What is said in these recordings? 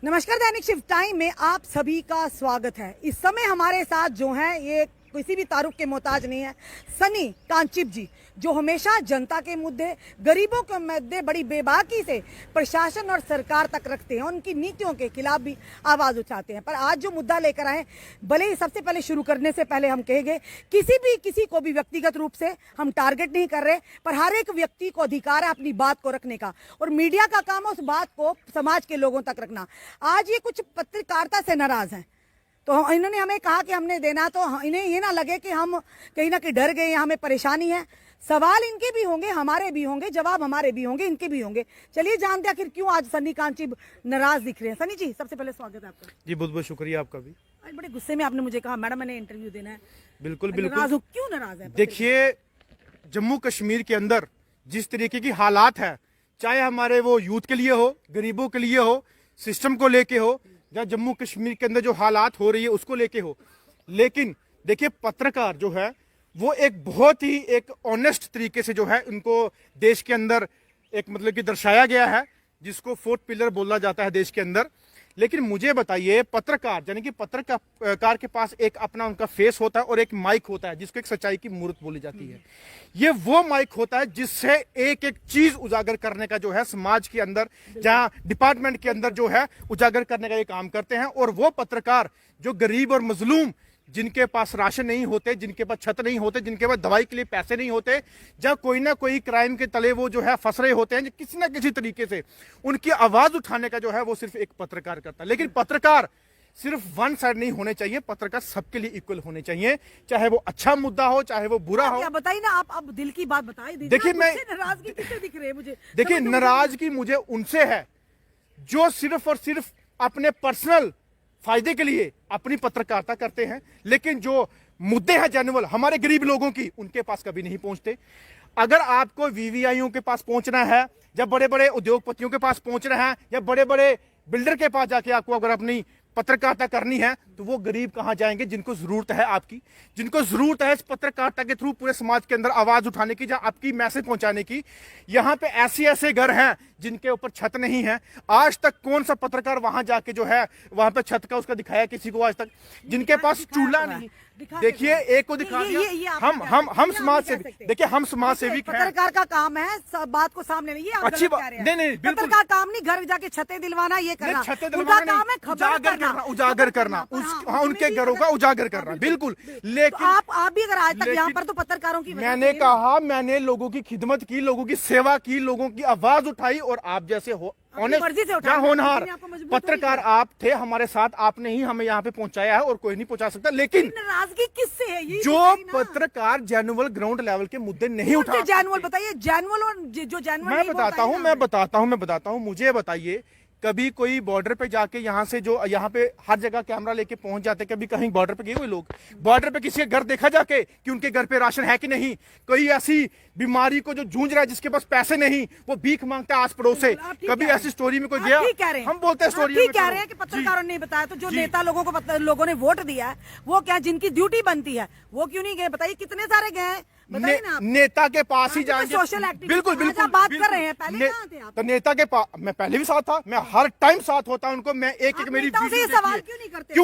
नमस्कार, दैनिक shift time में आप सभी का स्वागत है। इस समय हमारे साथ जो हैं ये किसी भी तारुफ के मोहताज नहीं है, सनी कांचिप जी, जो हमेशा जनता के मुद्दे, गरीबों के मुद्दे बड़ी बेबाकी से प्रशासन और सरकार तक रखते हैं, उनकी नीतियों के खिलाफ भी आवाज उठाते हैं। पर आज जो मुद्दा लेकर आए, भले ही सबसे पहले शुरू करने से पहले हम कहेंगे किसी को भी व्यक्तिगत रूप से हम टारगेट नहीं कर रहे, पर हर एक व्यक्ति को अधिकार है अपनी बात को रखने का, और मीडिया का काम है उस बात को समाज के लोगों तक रखना। आज ये कुछ पत्रकारिता से नाराज हैं, तो इन्होंने हमें कहा कि हमने देना, तो इन्हें ये ना लगे कि हम कहीं ना कहीं डर गए या हमें परेशानी है। सवाल इनके भी होंगे, हमारे भी होंगे, जवाब हमारे भी होंगे, इनके भी होंगे। चलिए जानते हैं आखिर क्यों आज सनी कांचिप नाराज दिख रहे हैं। सनी जी, सबसे पहले स्वागत है आपका। जी बहुत बहुत शुक्रिया आपका भी। आज बड़े गुस्से में आपने मुझे कहा मैडम मैंने इंटरव्यू देना है। बिल्कुल नाराज हो, क्यों नाराज है? देखिए, जम्मू कश्मीर के अंदर जिस तरीके की हालात है, चाहे हमारे वो यूथ के लिए हो, गरीबों के लिए हो, सिस्टम को लेके हो, या जम्मू कश्मीर के अंदर जो हालात हो रही है उसको लेके हो, लेकिन देखिए पत्रकार जो है वो एक बहुत ही एक ऑनेस्ट तरीके से जो है उनको देश के अंदर एक मतलब कि दर्शाया गया है, जिसको फोर्थ पिलर बोला जाता है देश के अंदर। लेकिन मुझे बताइए, पत्रकार यानी कि पत्रकार के पास एक अपना उनका फेस होता है और एक माइक होता है जिसको एक सच्चाई की मूर्त बोली जाती है। ये वो माइक होता है जिससे एक एक चीज उजागर करने का जो है समाज के अंदर, जहां डिपार्टमेंट के अंदर जो है उजागर करने का ये काम करते हैं। और वो पत्रकार जो गरीब और मजलूम, जिनके पास राशन नहीं होते, जिनके पास छत नहीं होते, जिनके पास दवाई के लिए पैसे नहीं होते, जब कोई ना कोई क्राइम के तले वो जो है फंस रहे होते हैं, किसी ना किसी तरीके से उनकी आवाज उठाने का जो है वो सिर्फ एक पत्रकार करता है। लेकिन पत्रकार सिर्फ वन साइड नहीं होने चाहिए, पत्रकार सबके लिए इक्वल होने चाहिए, चाहे वो अच्छा मुद्दा हो चाहे वो बुरा हो। बताइए ना, आप अब दिल की बात बताइए। देखिए, मैं नाराजगी किससे दिख रही है मुझे? देखिए, नाराजगी मुझे उनसे है जो सिर्फ और सिर्फ अपने पर्सनल फायदे के लिए अपनी पत्रकारिता करते हैं, लेकिन जो मुद्दे हैं जनरल हमारे गरीब लोगों की, उनके पास कभी नहीं पहुंचते। अगर आपको वीवीआईओ के पास पहुंचना है, जब बड़े बड़े उद्योगपतियों के पास पहुंचना है, या बड़े बड़े बिल्डर के पास जाके आपको अगर अपनी पत्रकारिता करनी है, तो वो गरीब कहां जाएंगे जिनको जरूरत है आपकी, जिनको जरूरत है इस पत्रकारिता के थ्रू पूरे समाज के अंदर आवाज उठाने की, जहां आपकी मैसेज पहुंचाने की। यहां पे ऐसे ऐसे घर हैं जिनके ऊपर छत नहीं है। आज तक कौन सा पत्रकार वहां जाके जो है वहां पे छत का उसका दिखाया किसी को आज तक? जिनके पास चूल्हा नहीं, देखिए एक को दिखा दिया। हम समाज सेवी, देखिए हम समाज सेविक हैं। पत्रकार का काम है सब बात को सामने नहीं, ये आप अच्छी गलत बात कह रहे हैं। नहीं, पत्रकार का काम नहीं घर जाके छतें दिलवाना, ये करना। उनका काम है उजागर करना, उनके घरों का उजागर करना, बिल्कुल। लेकिन आप भी अगर आज तक यहाँ पर, तो पत्रकारों की मैंने कहा, मैंने लोगों की खिदमत की, लोगों की सेवा की, लोगों की आवाज उठाई, और आप जैसे हो होनहार पत्रकार आप थे हमारे साथ, आपने ही हमें यहाँ पे पहुंचाया है और कोई नहीं पहुंचा सकता। लेकिन नाराजगी किससे है? ये जो पत्रकार जेन्युइन ग्राउंड लेवल के मुद्दे नहीं उठा, जेन्युइन बताइए, जेन्युइन और जो जेन्युइन मैं बताता हूँ, मुझे बताइए, कभी कोई बॉर्डर पे जाके यहाँ से जो यहाँ पे हर जगह कैमरा लेके पहुंच जाते, कभी कहीं बॉर्डर पे गए हुए लोग, बॉर्डर पे किसी के घर देखा जाके कि उनके घर पे राशन है कि नहीं? कोई ऐसी बीमारी को जो जूझ रहा है, जिसके पास पैसे नहीं, वो भीख मांगता है आस पड़ोस से, कभी ऐसी स्टोरी में कोई गया? हम बोलते हैं स्टोरी ठीक कह रहे हैं कि पत्रकारों ने बताया, तो जो नेता लोगों को लोगों ने वोट दिया है, वो क्या जिनकी ड्यूटी बनती है वो क्यों नहीं गए? बताइए, कितने सारे गए? नेता के पास ही जाएंगे। सोशल एक्टिविस्ट, बिल्कुल बिल्कुल बात कर रहे हैं। पहले कहां थे आप? तो नेता के पास मैं पहले भी साथ था, मैं हर टाइम साथ होता उनको। मैं एक मेरी सवाल क्यों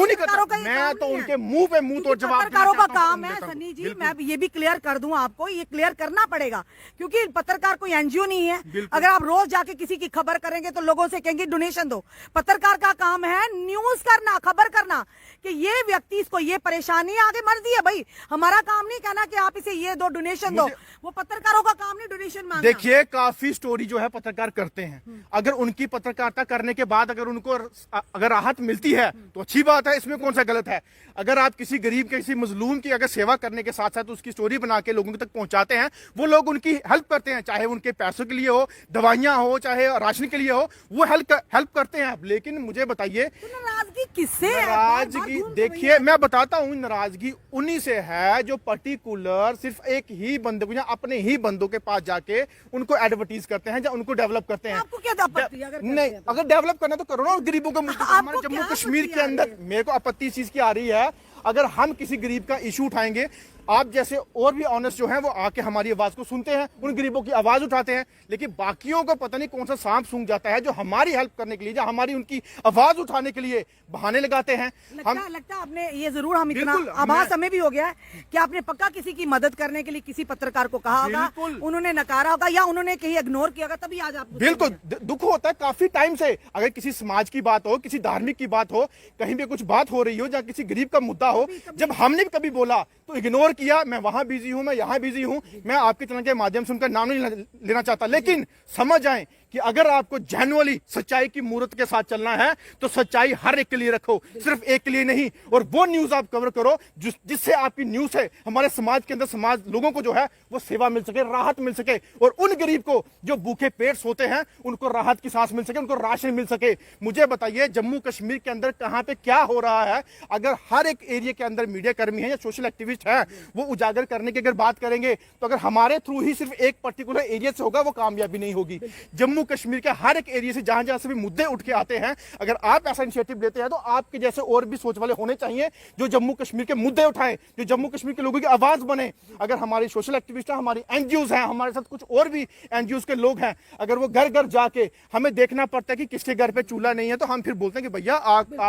नहीं करते? मैं तो उनके मुंह पे मुंह तोड़ जवाब। पत्रकारों का काम है सनी जी, मैं ये भी क्लियर कर दूं आपको, ये क्लियर करना पड़ेगा, क्योंकि पत्रकार कोई एनजीओ नहीं है। अगर आप रोज जाके किसी की खबर करेंगे तो लोगों से कहेंगे डोनेशन दो। पत्रकार का काम है न्यूज करना, खबर करना कि ये व्यक्ति, इसको ये परेशानी है, आगे मर्जी है भाई। हमारा काम नहीं कहना कि आप इसे ये दो, डोनेशन दो। वो पत्रकारों का काम नहीं डोनेशन मांगना। देखिए, काफी स्टोरी जो है पत्रकार करते हैं, अगर उनकी पत्रकारिता करने के बाद अगर उनको अगर राहत मिलती है तो अच्छी बात है, इसमें कौन सा गलत है। अगर आप किसी गरीब के, किसी मजलूम की अगर सेवा करने के साथ साथ उसकी स्टोरी बना के लोगों तक पहुंचाते हैं, वो लोग उनकी हेल्प करते हैं, चाहे उनके पैसों के लिए हो, दवाइयां हो, चाहे राशन के लिए हो, वो हेल्प करते हैं। लेकिन मुझे बताइए, नाराजगी किससे? नाराजगी देखिए मैं बताता हूँ, नाराजगी उन्हीं से है जो पर्टिकुलर सिर्फ एक ही बंदे को, अपने ही बंदों के पास जाके उनको एडवर्टीज करते हैं या उनको डेवलप करते हैं। आपको क्या आपत्ति? नहीं, अगर डेवलप करना तो करो ना गरीबों को। हमारे जम्मू कश्मीर के अंदर मेरे को आपत्ति इस चीज की आ रही है, अगर हम किसी गरीब का इशू उठाएंगे, आप जैसे और भी ऑनेस्ट जो हैं वो आके हमारी आवाज को सुनते हैं, उन गरीबों की आवाज उठाते हैं, लेकिन बाकियों को पता नहीं कौन सा सांप सूंघ जाता है जो हमारी हेल्प करने के लिए, जो हमारी उनकी आवाज उठाने के लिए बहाने लगाते हैं। लगता है आपने ये जरूर, हम इतना बिल्कुल, आभास हमें भी हो गया है कि आपने पक्का किसी की मदद करने के लिए किसी पत्रकार को कहा होगा, उन्होंने नकारा होगा या उन्होंने कहीं इग्नोर किया होगा, तभी आज आप बिल्कुल दुख होता है काफी टाइम से। अगर किसी समाज की बात हो, किसी धार्मिक की बात हो, कहीं भी कुछ बात हो रही हो या किसी गरीब का मुद्दा हो, जब हमने भी कभी बोला तो इग्नोर किया, मैं वहां बिजी हूं, मैं यहां बिजी हूं, मैं आपके चैनल के माध्यम से उनका नाम नहीं लेना चाहता, लेकिन समझ आए कि अगर आपको जेन्युइनली सच्चाई की मूर्त के साथ चलना है तो सच्चाई हर एक के लिए रखो, सिर्फ एक के लिए नहीं। और वो न्यूज आप कवर करो जिससे आपकी न्यूज है हमारे समाज के अंदर, समाज लोगों को जो है वो सेवा मिल सके, राहत मिल सके, और उन गरीब को जो भूखे पेट सोते हैं उनको राहत की सांस मिल सके, उनको राशन मिल सके। मुझे बताइए जम्मू कश्मीर के अंदर कहां पे क्या हो रहा है? अगर हर एक एरिया के अंदर मीडिया कर्मी है या सोशल एक्टिविस्ट है वो उजागर करने की अगर बात करेंगे तो अगर हमारे थ्रू ही सिर्फ एक पर्टिकुलर एरिया से होगा वो कामयाबी नहीं होगी। जम्मू कश्मीर के हर एक एरिया से जहां जहां से भी मुद्दे उठ के आते हैं, अगर आप ऐसा इनिशिएटिव लेते हैं तो आपके जैसे और भी सोच वाले होने चाहिए जो जम्मू कश्मीर के मुद्दे उठाएं, जो जम्मू कश्मीर के लोगों की आवाज बने। अगर हमारी सोशल एक्टिविस्ट हैं, हमारी एनजीओज हैं, हमारे साथ कुछ और भी एनजीओज के लोग हैं, अगर वो घर घर जाके हमें देखना पड़ता है कि किसके घर पे चूल्हा नहीं है तो हम फिर बोलते हैं कि भैया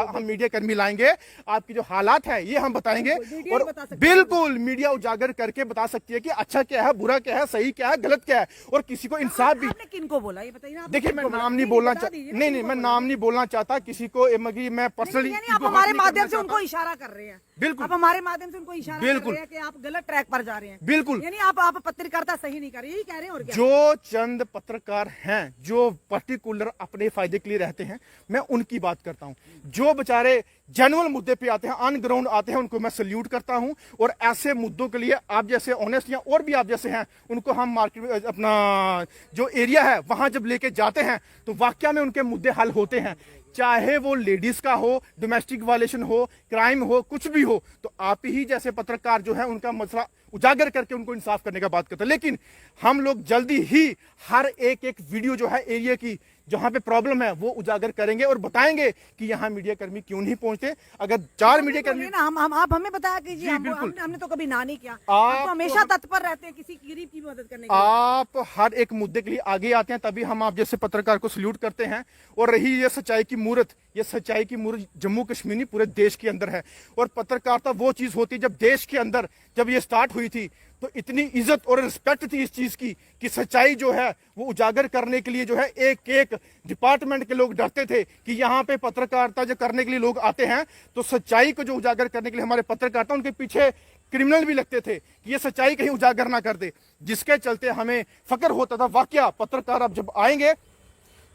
हम मीडिया कर्मी लाएंगे, आपकी जो हालात है ये हम बताएंगे, और बिल्कुल मीडिया उजागर करके बता सकती है कि अच्छा क्या है, बुरा क्या है, सही क्या है, गलत क्या है, और किसी को इंसाफ भी। किनको बोला ये बताइए? देखिए मैं नाम नहीं बोलना चाहता, नहीं मैं नाम नहीं बोलना चाहता किसी को, मैं पर्सनली आप हमारे माध्यम से उनको इशारा कर रहे हैं। बिल्कुल आप हमारे माध्यम से उनको इशारा कर रहे हैं कि आप गलत ट्रैक पर जा रहे हैं। बिल्कुल, यानी आप पत्रकारिता सही नहीं कर रहे, यही कह रहे हैं। और क्या? जो चंद पत्रकार हैं जो पर्टिकुलर अपने फायदे के लिए रहते हैं, मैं उनकी बात करता हूं। जो बेचारे जेन्युइन मुद्दे पे आते हैं, ऑन ग्राउंड आते हैं, उनको मैं सल्यूट करता हूं। और ऐसे मुद्दों के लिए आप जैसे ऑनेस्ट या और भी आप जैसे हैं उनको हम मार्केट, अपना जो एरिया है वहां जब लेके जाते हैं तो वाकया में उनके मुद्दे हल होते हैं, चाहे वो लेडीज का हो, डोमेस्टिक वायलेशन हो, क्राइम हो, कुछ भी हो। तो आप ही जैसे पत्रकार जो है उनका मसला उजागर करके उनको इंसाफ करने का बात करते हैं। लेकिन हम लोग जल्दी ही हर एक वीडियो जो है एरिया की जहां पे प्रॉब्लम है वो उजागर करेंगे और बताएंगे कि यहाँ मीडिया कर्मी क्यों नहीं पहुंचते। अगर 4 मीडिया कर्मी ना हम आप हमें बताया कीजिए, हमने तो कभी ना नहीं किया। आप तो हमेशा तत्पर रहते हैं किसी गरीब की मदद करने के लिए। आप हर एक मुद्दे के लिए आगे आते हैं, तभी हम आप जैसे पत्रकार को सल्यूट करते हैं। और रही ये सच्चाई की मूर्त, ये सच्चाई की मूर्त जम्मू कश्मीर नहीं पूरे देश के अंदर है। और पत्रकारिता वो चीज होती है, जब देश के अंदर जब ये स्टार्ट हुई थी तो इतनी इज्जत और रिस्पेक्ट थी इस चीज की कि सच्चाई जो है वो उजागर करने के लिए जो है एक एक डिपार्टमेंट के लोग डरते थे कि यहाँ पे पत्रकारिता जो करने के लिए लोग आते हैं तो सच्चाई को जो उजागर करने के लिए हमारे पत्रकारिता, उनके पीछे क्रिमिनल भी लगते थे कि ये सच्चाई कहीं उजागर ना कर दे, जिसके चलते हमें फक्र होता था। वाकया पत्रकार अब जब आएंगे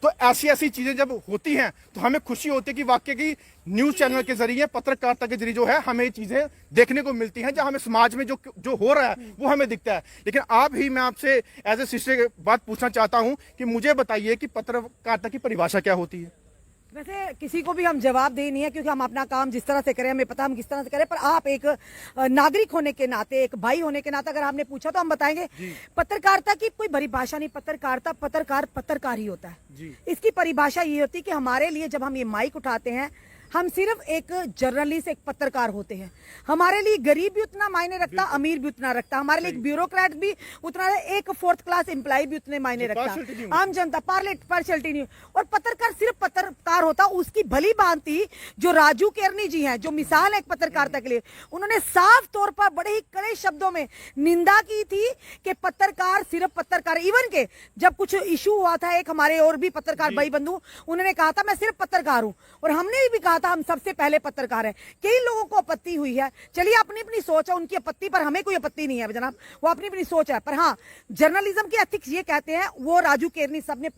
तो ऐसी ऐसी चीजें जब होती हैं तो हमें खुशी होती है कि वाकई की न्यूज चैनल के जरिए, पत्रकारिता के जरिए जो है हमें चीजें देखने को मिलती हैं, जहां हमें समाज में जो हो रहा है वो हमें दिखता है। लेकिन आप ही, मैं आपसे एज ए सिस्टर बात पूछना चाहता हूं कि मुझे बताइए कि पत्रकारिता की परिभाषा क्या होती है? वैसे किसी को भी हम जवाब दे नहीं है, क्योंकि हम अपना काम जिस तरह से करें, हमें पता हम किस तरह से करें। पर आप एक नागरिक होने के नाते, एक भाई होने के नाते अगर आपने पूछा तो हम बताएंगे पत्रकारिता की कोई परिभाषा नहीं। पत्रकार ही होता है। इसकी परिभाषा ये होती है कि हमारे लिए जब हम ये माइक उठाते हैं, हम सिर्फ एक जर्नलिस्ट, एक पत्रकार होते हैं। हमारे लिए गरीब भी उतना मायने रखता, अमीर भी उतना रखता, हमारे लिए एक ब्यूरोक्रेट भी उतना, एक 4th क्लास एम्प्लॉय भी उतने मायने रखता, आम जनता पार्शियलिटी नहीं। और पत्रकार सिर्फ पत्रकार होता। उसकी भली भांति जो राजू केरनी जी हैं, जो मिसाल है एक पत्रकारिता के लिए, उन्होंने साफ तौर पर बड़े ही कड़े शब्दों में निंदा की थी कि पत्रकार सिर्फ पत्रकार। इवन के जब कुछ इशू हुआ था, एक हमारे और भी पत्रकार भाई बंधु, उन्होंने कहा था मैं सिर्फ पत्रकार हूं, और हमने भी कहा था हम सबसे पहले पत्रकार है। कई लोगों को आपत्ति हुई है, चलिए अपनी अपनी सोच है, उनकी आपत्ति पर हमें कोई आपत्ति नहीं है जनाब, वो अपनी अपनी सोच है। पर हाँ, जर्नलिज्म के एथिक्स ये कहते हैं, वो राजू केरनी साहब ने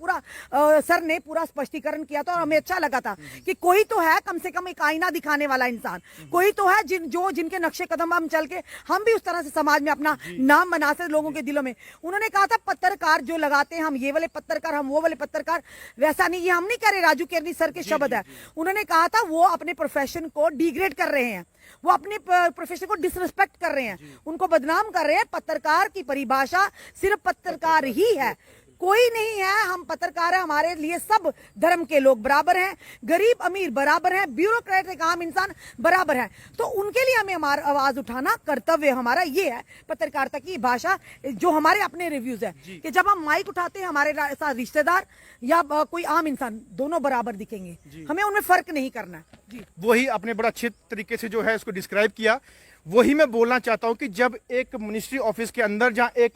सर ने पूरा स्पष्टीकरण किया था और हमें अच्छा लगा था कि कोई तो है कम से कम एक आईना दिखाने वाला इंसान, कोई तो है जिनके नक्शे कदम हम चल के हम भी उस तरह से समाज में अपना नाम बना सकते लोगों के दिलों में। उन्होंने कहा था पत्रकार जो लगाते हैं, हम ये वाले पत्रकार, हम वो वाले पत्रकार, वैसा नहीं। ये हम नहीं कह रहे, राजू केरनी सर के शब्द है। उन्होंने कहा था वो अपने प्रोफेशन को डिग्रेड कर रहे हैं, वो अपने प्रोफेशन को डिसरिस्पेक्ट कर रहे हैं, उनको बदनाम कर रहे हैं। पत्रकार की परिभाषा सिर्फ पत्रकार ही है। कोई नहीं है। हम पत्रकार हैं, हमारे लिए सब धर्म के लोग बराबर हैं, गरीब अमीर बराबर हैं, ब्यूरोक्रेट एक आम इंसान बराबर है। तो उनके लिए हमें हमारा आवाज उठाना कर्तव्य हमारा ये है। पत्रकारिता की भाषा जो हमारे अपने रिव्यूज है कि जब हम माइक उठाते हैं हमारे साथ रिश्तेदार या कोई आम इंसान दोनों बराबर दिखेंगे, हमें उनमें फर्क नहीं करना है जी। वही आपने बड़ा अच्छे तरीके से जो है इसको डिस्क्राइब किया। वही मैं बोलना चाहता हूं कि जब एक मिनिस्ट्री ऑफिस के अंदर, जहां एक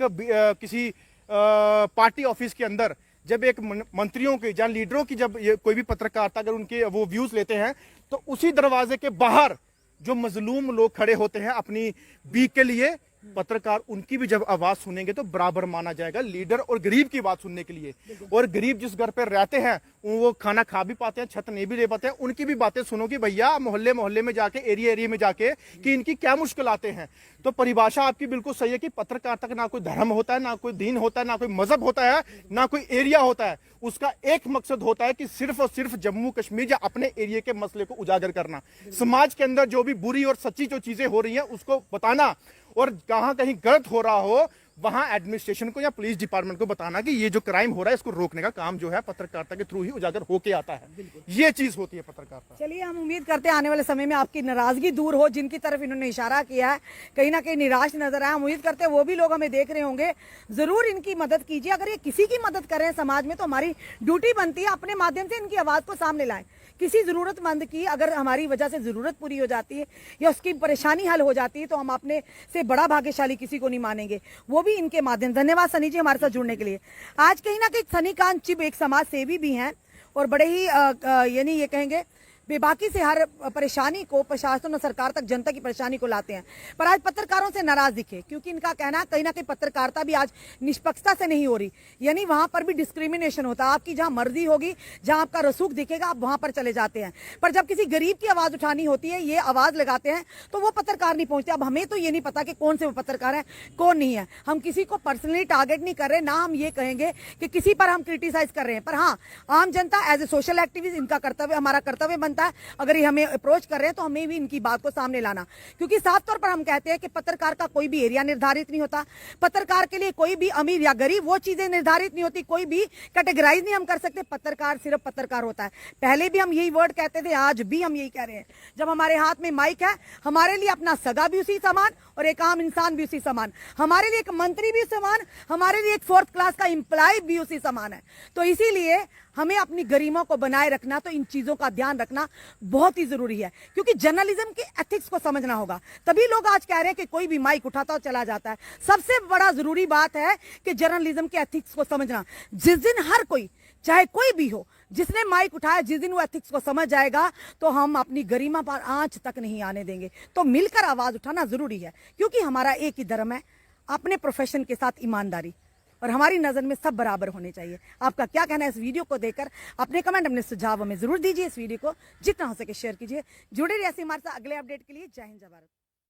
किसी पार्टी ऑफिस के अंदर जब एक मंत्रियों के या लीडरों की जब कोई भी पत्रकारिता अगर उनके वो व्यूज लेते हैं, तो उसी दरवाजे के बाहर जो मजलूम लोग खड़े होते हैं अपनी बीक के लिए, पत्रकार उनकी भी जब आवाज सुनेंगे तो बराबर माना जाएगा लीडर और गरीब की बात सुनने के लिए। और गरीब जिस घर पर रहते हैं वो खाना खा भी पाते हैं, छत नहीं भी ले पाते हैं, उनकी भी बातें सुनो कि भैया मोहल्ले मोहल्ले में जाके, एरिया एरिया में जाके कि इनकी क्या मुश्किल आते हैं। तो परिभाषा आपकी बिल्कुल सही है कि पत्रकारिता का ना कोई धर्म होता है, ना कोई दीन होता है, ना कोई मजहब होता है, ना कोई एरिया होता है। उसका एक मकसद होता है कि सिर्फ और सिर्फ जम्मू कश्मीर या अपने एरिया के मसले को उजागर करना, समाज के अंदर जो भी बुरी और सच्ची जो चीजें हो रही हैं उसको बताना, और कहां कहीं गलत हो रहा हो वहां एडमिनिस्ट्रेशन को या पुलिस डिपार्टमेंट को बताना कि ये जो क्राइम हो रहा है इसको रोकने का काम जो है पत्रकारिता के थ्रू ही उजागर होके आता है। ये चीज होती है पत्रकारिता। चलिए, हम उम्मीद करते हैं आने वाले समय में आपकी नाराजगी दूर हो, जिनकी तरफ इन्होंने इशारा किया है कहीं ना कहीं निराश नजर आए। हम उम्मीद करते हैं वो भी लोग हमें देख रहे होंगे, जरूर इनकी मदद कीजिए। अगर ये किसी की मदद कर रहे हैं समाज में तो हमारी ड्यूटी बनती है अपने माध्यम से इनकी आवाज को सामने लाएं। किसी जरूरतमंद की अगर हमारी वजह से जरूरत पूरी हो जाती है या उसकी परेशानी हल हो जाती है तो हम अपने से बड़ा भाग्यशाली किसी को नहीं मानेंगे, वो भी इनके माध्यम। धन्यवाद सनी जी हमारे साथ जुड़ने के लिए। आज कहीं ना कहीं सनी कांचिब एक समाज सेवी भी हैं और बड़े ही यानी ये कहेंगे बेबाकी से हर परेशानी को प्रशासन और सरकार तक, जनता की परेशानी को लाते हैं। पर आज पत्रकारों से नाराज दिखे क्योंकि इनका कहना कहीं ना कहीं पत्रकारिता भी आज निष्पक्षता से नहीं हो रही, यानी वहां पर भी डिस्क्रिमिनेशन होता है। आपकी जहां मर्जी होगी, जहां आपका रसूख दिखेगा, आप वहां पर चले जाते हैं। पर जब किसी गरीब की आवाज उठानी होती है, ये आवाज लगाते हैं तो वो पत्रकार नहीं पहुंचते। अब हमें तो ये नहीं पता कि कौन से वो पत्रकार है कौन नहीं है। हम किसी को पर्सनली टारगेट नहीं कर रहे, ना हम ये कहेंगे कि किसी पर हम क्रिटिसाइज कर रहे हैं। पर हाँ, आम जनता एज ए सोशल एक्टिविस्ट इनका कर्तव्य, हमारा कर्तव्य बनता है अगर ये हमें अप्रोच कर रहे हैं तो हमें भी इनकी बात को सामने लाना। क्योंकि साफ तौर पर हम कहते हैं कि पत्रकार का कोई भी एरिया निर्धारित नहीं होता, पत्रकार के लिए कोई भी अमीर या गरीब वो चीजें निर्धारित नहीं होती, कोई भी कैटेगराइज नहीं हम कर सकते। पत्रकार सिर्फ पत्रकार होता है। पहले भी हम यही वर्ड कहते थे, आज भी हम यही कह रहे हैं। जब हमारे हाथ में माइक है, हमारे लिए अपना सगा भी उसी समान और एक आम इंसान भी उसी समान, हमारे लिए एक मंत्री भी समान, हमारे लिए एक 4th क्लास का एम्प्लॉय भी उसी समान है। तो इसीलिए हमें अपनी गरिमा को बनाए रखना, तो इन चीजों का ध्यान रखना बहुत ही जरूरी है। क्योंकि जर्नलिज्म के एथिक्स को समझना होगा, तभी लोग आज कह रहे हैं कि कोई भी माइक उठाता और चला जाता है। सबसे बड़ा जरूरी बात है कि जर्नलिज्म के एथिक्स को समझना। जिस दिन हर कोई, चाहे कोई भी हो, जिसने माइक उठाया, जिस दिन वो एथिक्स को समझ जाएगा तो हम अपनी गरिमा पर आंच तक नहीं आने देंगे। तो मिलकर आवाज उठाना जरूरी है, क्योंकि हमारा एक ही धर्म है, अपने प्रोफेशन के साथ ईमानदारी, और हमारी नजर में सब बराबर होने चाहिए। आपका क्या कहना है इस वीडियो को देखकर? अपने कमेंट, अपने सुझाव हमें जरूर दीजिए। इस वीडियो को जितना हो सके शेयर कीजिए। जुड़े रहिए हमारे साथ अगले अपडेट के लिए। जय हिंद, जय भारत।